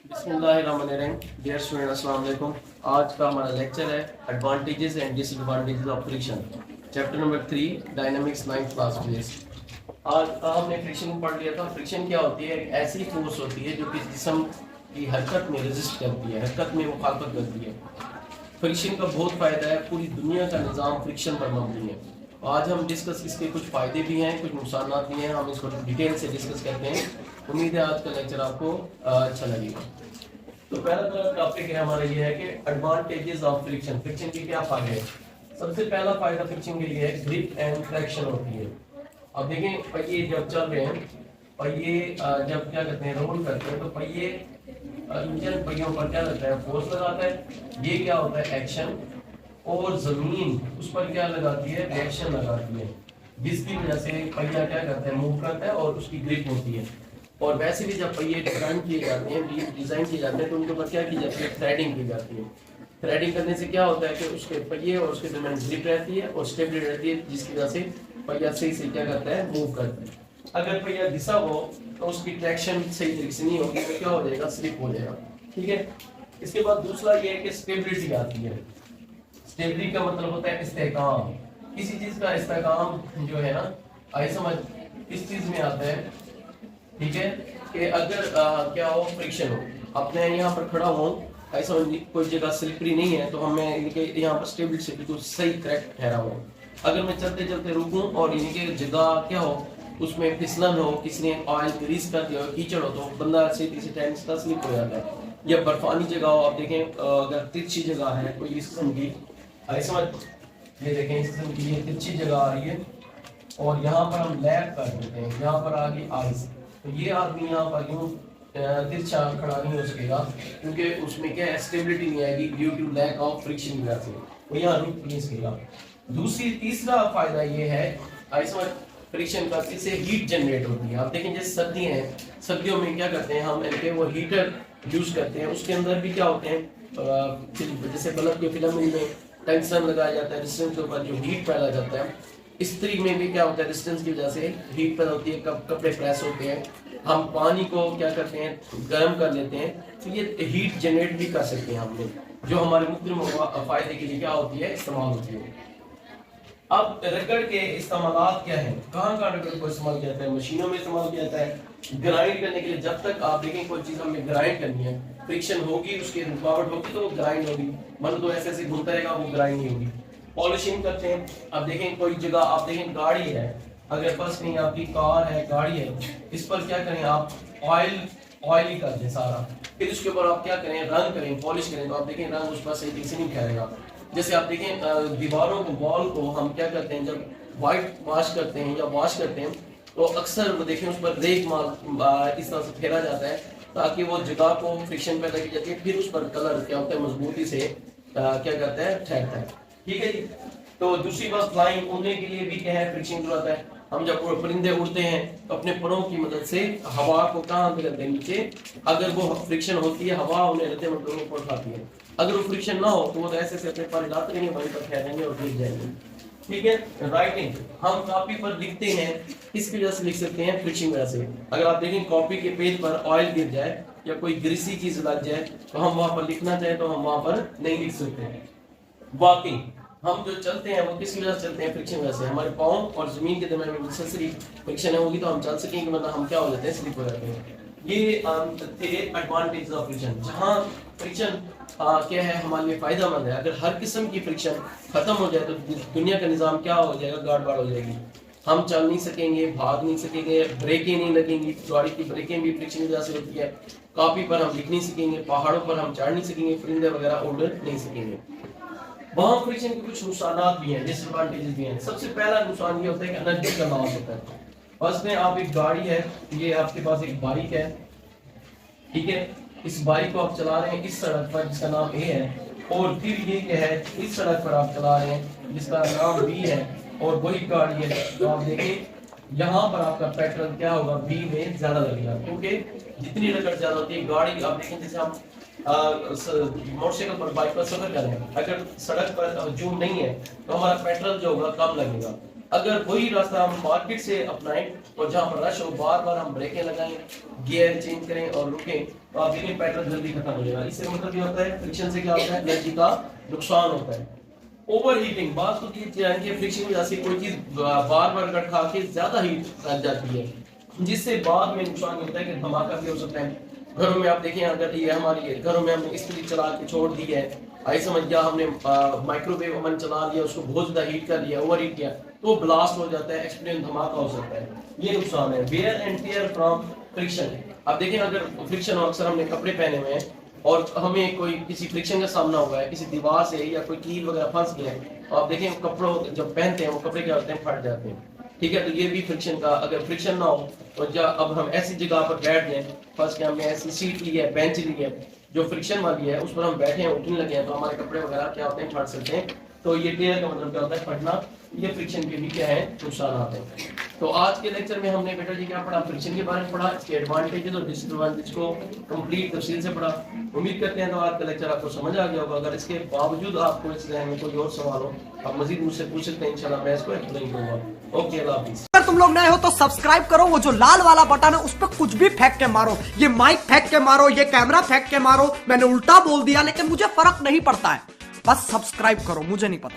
बिस्मिल्लाहिर्रहमानिर्रहीम। Dear student, अस्सलाम वालेकुम। आज का हमारा लेक्चर है advantages and disadvantages of friction, chapter number 3, dynamics 9th class base. आज हमने फ्रिक्शन पढ़ लिया था। फ्रिक्शन क्या होती है? एक ऐसी फोर्स होती है जो कि जिस्म की हरकत में रेजिस्ट करती है, हरकत में मुखालफत करती है। फ्रिक्शन का बहुत फ़ायदा है, पूरी दुनिया का निज़ाम फ्रिक्शन पर मबनी है। आज हम डिस्कस इसके कुछ फ़ायदे भी हैं, कुछ नुकसान भी हैं, हम इसको डिटेल से डिस्कस करते हैं। उम्मीद है आज का लेक्चर आपको अच्छा लगेगा। तो पहला टॉपिक है हमारा ये है कि एडवांटेजेस ऑफ फ्रिक्शन। फ्रिक्शन के क्या फ़ायदे हैं? सबसे पहला फ़ायदा फ्रिक्शन के लिए है ग्रिप एंड ट्रैक्शन होती है। अब देखें, पहिए जब चल रहे हैं, पहिए जब क्या करते हैं, रोल करते हैं, तो पहिए इंजन पहियों पर क्या लगता है, फोर्स लगाता है। ये क्या होता है, एक्शन। और जमीन उस पर क्या लगाती है, रिएक्शन लगाती है, जिसकी वजह से पहिया क्या करता है, मूव करता है और उसकी ग्रिप होती है। और वैसे भी जब पहिए डिजाइन किए जाते हैं, डिजाइन किए जाते हैं, तो उनके ऊपर क्या की जाती है, थ्रेडिंग की जाती है। थ्रेडिंग करने से क्या होता है कि उसके पहिए और उसके दरमियान ग्रिप रहती है और स्टेबिलिटी रहती है, जिसकी वजह से पहिया सही से क्या करता है, मूव करता है। अगर पहिया घिसा हो तो उसकी ट्रैक्शन सही तरीके से नहीं होगी, तो क्या हो जाएगा, स्लिप हो जाएगा। ठीक है। इसके बाद दूसरा ये है कि स्टेबिलिटी आती है। स्टेबिलिटी का मतलब होता है इस्तेहकाम। किसी चीज का इस्तेहकाम जो है ना, आई समझ इस चीज में आता है, ठीक है, कि अगर क्या हो, फ्रिक्शन हो। अब मैं यहाँ पर खड़ा हूँ, आई समझ कोई जगह स्लिपरी नहीं है, तो हमें यहाँ पर स्टेबिलिटी से बिल्कुल सही करेक्ट ठहरा हुआ। अगर मैं चलते चलते रुकूं और इनके जगह क्या हो, उसमें फिसलन हो, किसी ने ऑयल ग्रीस कर दिया हो, कीचड़ हो, तो बंदा सीधी सी टाइम से स्लिप हो जाता है। या बर्फानी जगह हो, आप देखें अगर तिरछी जगह है कोई इस किस्म की, आई समझ, ये देखें इस किस्म की ये तिरछी जगह आ रही है और यहाँ पर हम लैप कर देते हैं, यहाँ पर आ गई आइस, तो ये आदमी यहाँ पर यूँ तिरछा खड़ा नहीं हो सकेगा, क्योंकि उसमें क्या है, स्टेबिलिटी नहीं आएगी due to lack of friction की वजह से, वो यहाँ रुक नहीं सकेगा। तीसरा फायदा ये है, आई समझ, फ्रिक्शन का, इससे हीट जनरेट होती है। आप देखें जैसे सर्दियाँ हैं, सर्दियों में क्या करते हैं हम, इनके वो हीटर यूज करते हैं, उसके अंदर भी क्या होते हैं, जैसे बल्ब के फिलामेंट में टंगस्टन लगाया जाता है, रेजिस्टेंस के ऊपर जो हीट पैदा करता है। इस्त्री में भी क्या होता है, रेजिस्टेंस की वजह से हीट पैदा होती है, कपड़े प्रेस होते हैं, हम पानी को क्या करते हैं, गर्म कर लेते हैं, तो ये हीट जनरेट भी कर सकते हैं हम लोग, जो हमारे मुख्तलिफ फायदे के लिए क्या होती है, इस्तेमाल होती है। अब रगड़ के इस्तेमाल क्या है, कहाँ रगड़ को इस्तेमाल किया जाता है, मशीनों में इस्तेमाल किया जाता है ग्राइंड करने के लिए। जब तक आप देखें कोई चीज़ हमें ग्राइंड करनी है, फ्रिक्शन होगी, उसकी रुकावट होगी, तो वो ग्राइंड होगी, मतलब तो ऐसे ऐसे घूमता रहेगा, वो ग्राइंड नहीं होगी। पॉलिशिंग करते हैं, अब देखें कोई जगह, आप देखें गाड़ी है, अगर बस नहीं, आपकी कार है, गाड़ी है, इस पर क्या करें आप, ऑयल ही कर दें सारा, फिर उसके ऊपर आप क्या करें, रंग करें, पॉलिश करें, तो आप देखें रंग उस पर सही तरीके से नहीं ठहरेगा। जैसे आप देखें दीवारों को, वॉल को हम क्या करते हैं, जब वाइट वॉश करते हैं या वॉश करते हैं, तो अक्सर वो देखें उस पर रेत माल इस तरह से फेरा जाता है, ताकि वो जगह को फ्रिक्शन पैदा की जाती है, फिर उस पर कलर क्या होता है, मजबूती से क्या करता है, ठहरता है। ठीक है जी। तो दूसरी बात, फ्लाइंग, उड़ने के लिए भी क्या है, फ्रिक्शन की जरूरत है। हम जब परिंदे उड़ते हैं तो अपने परों की मदद से हवा को कहाँ पे करते हैं, नीचे। अगर वो फ्रिक्शन होती है, हवा उन्हें रहते मतलब ऊपर उठाती है। अगर वो फ्रिक्शन ना हो तो वो तो ऐसे से अपने पर हिलाते नहीं, वहीं पर ठहरेंगे और गिर जाएंगे। ठीक है। राइटिंग, हम कॉपी पर लिखते हैं, किसकी वजह से लिख सकते हैं, फ्रिक्शन वजह से। अगर आप देखें कॉपी के पेज पर ऑयल गिर जाए या कोई ग्रीसी चीज लग जाए, तो हम वहां पर लिखना चाहें तो हम वहां पर नहीं लिख सकते। वॉकिंग, हम जो चलते हैं वो किसकी वजह से चलते हैं, फ्रिक्शन वजह से। हमारे पाँव और जमीन के दरमियान में मुसलसल फ्रिक्शन होगी तो हम चल सकेंगे, मतलब हम क्या हो जाते हैं, स्लिप हो जाते हैं। ये थे एडवांटेज ऑफ फ्रिक्शन। जहाँ फ्रिक्शन क्या है, हमारे लिए फायदेमंद है। अगर हर किस्म की फ्रिक्शन खत्म हो जाए तो दुनिया का निज़ाम क्या हो जाएगा, गाड़-बाड़ हो जाएगी। हम चल नहीं सकेंगे, भाग नहीं सकेंगे, ब्रेकें नहीं लगेंगी, गाड़ी की ब्रेकें भी फ्रिक्शन की वजह से होती है। कॉपी पर हम लिख नहीं सकेंगे, पहाड़ों पर हम चढ़ नहीं सकेंगे, परिंदे वगैरह उड़ नहीं सकेंगे। वहाँ फ्रिक्शन के कुछ नुकसान भी हैं, डिसएडवांटेजेस भी हैं। सबसे पहला नुकसान ये होता है कि एनर्जी का लॉस होता है। बस में आप एक गाड़ी है, ये आपके पास एक बाइक है, ठीक है, इस बाइक को आप चला रहे हैं इस सड़क पर जिसका नाम ए है, और फिर ये क्या है, इस सड़क पर आप चला रहे हैं जिसका नाम बी है, और वही गाड़ी है, तो आप देखें यहाँ पर आपका पेट्रोल क्या होगा, बी में ज्यादा लगेगा, क्योंकि जितनी रगड़ ज्यादा होती है गाड़ी। आप देखें जैसे हम मोटरसाइकिल पर, बाइक पर सफर कर रहे हैं, अगर सड़क पर जूम नहीं है तो हमारा पेट्रोल जो होगा कम लगेगा, अगर वही रास्ता हम मार्केट से अपनाएं और जहाँ पर रश हो बार बार हम ब्रेकें लगाएं, गियर चेंज करें और रुकें, तो आप देखें पेट्रोल जल्दी खत्म हो जाएगा। इससे मतलब ये होता है फ्रिक्शन से क्या होता है, एनर्जी का नुकसान होता है। ओवर हीटिंग, बात तो की फ्रिक्शन की वजह से कोई चीज बार बार अगर खा के ज्यादा हीट लग जाती है, जिससे बाद में नुकसान होता है कि धमाका भी हो सकता है। घरों में आप देखें, अगर ये हमारी घरों में हमने इस्त्री चला के छोड़ दी है, आई समझ गया हमने माइक्रोवेव ओवन चला लिया, उसको बहुत ज्यादा हीट कर लिया, ओवर हीट किया, तो ब्लास्ट हो जाता है, एक्सप्लोजन धमाका हो सकता है। ये नुकसान है। Wear and tear from friction, आप देखें अगर फ्रिक्शन, अक्सर हमने कपड़े पहने हुए हैं और हमें कोई किसी फ्रिक्शन का सामना हुआ है, किसी दीवार से या कोई कील वगैरह फंस गया है, तो आप देखें कपड़ों जब पहनते हैं वो कपड़े क्या होते हैं, फट जाते हैं। ठीक है, तो ये भी फ्रिक्शन का, अगर फ्रिक्शन ना हो और जब अब हम ऐसी जगह पर बैठ जाए, फर्स्ट के हमने ऐसी सीट ली है, बेंच ली है जो फ्रिक्शन वाली है, उस पर हम बैठे हैं, उठने लगे हैं, तो हमारे कपड़े वगैरह क्या होते हैं, फट सकते हैं। तो ये टेयर का मतलब क्या होता है, फटना। ये फ्रिक्शन के भी क्या है, नुकसान आते हैं। तो आज के लेक्चर में हमने बेटा जी क्या पढ़ा, फ्रिक्शन के बारे में पढ़ा, इसके एडवांटेजेस और डिसएडवांटेज को कंप्लीट तफसील से पढ़ा। उम्मीद करते हैं तो आज का लेक्चर आपको समझ आ गया होगा। अगर इसके बावजूद आपको इस जहन में कोई और सवाल हो, आप मजीद मुझसे पूछ सकते हैं, इंशाल्लाह मैं इसको एक्सप्लेन करूंगा। ओके, अल्लाह हाफिज़। अगर तुम लोग नए हो तो सब्सक्राइब करो, वो जो लाल वाला बटन है उस पर कुछ भी फेंक के मारो, ये माइक फेंक के मारो, ये कैमरा फेंक के मारो, मैंने उल्टा बोल दिया लेकिन मुझे फर्क नहीं पड़ता है, बस सब्सक्राइब करो, मुझे नहीं पता।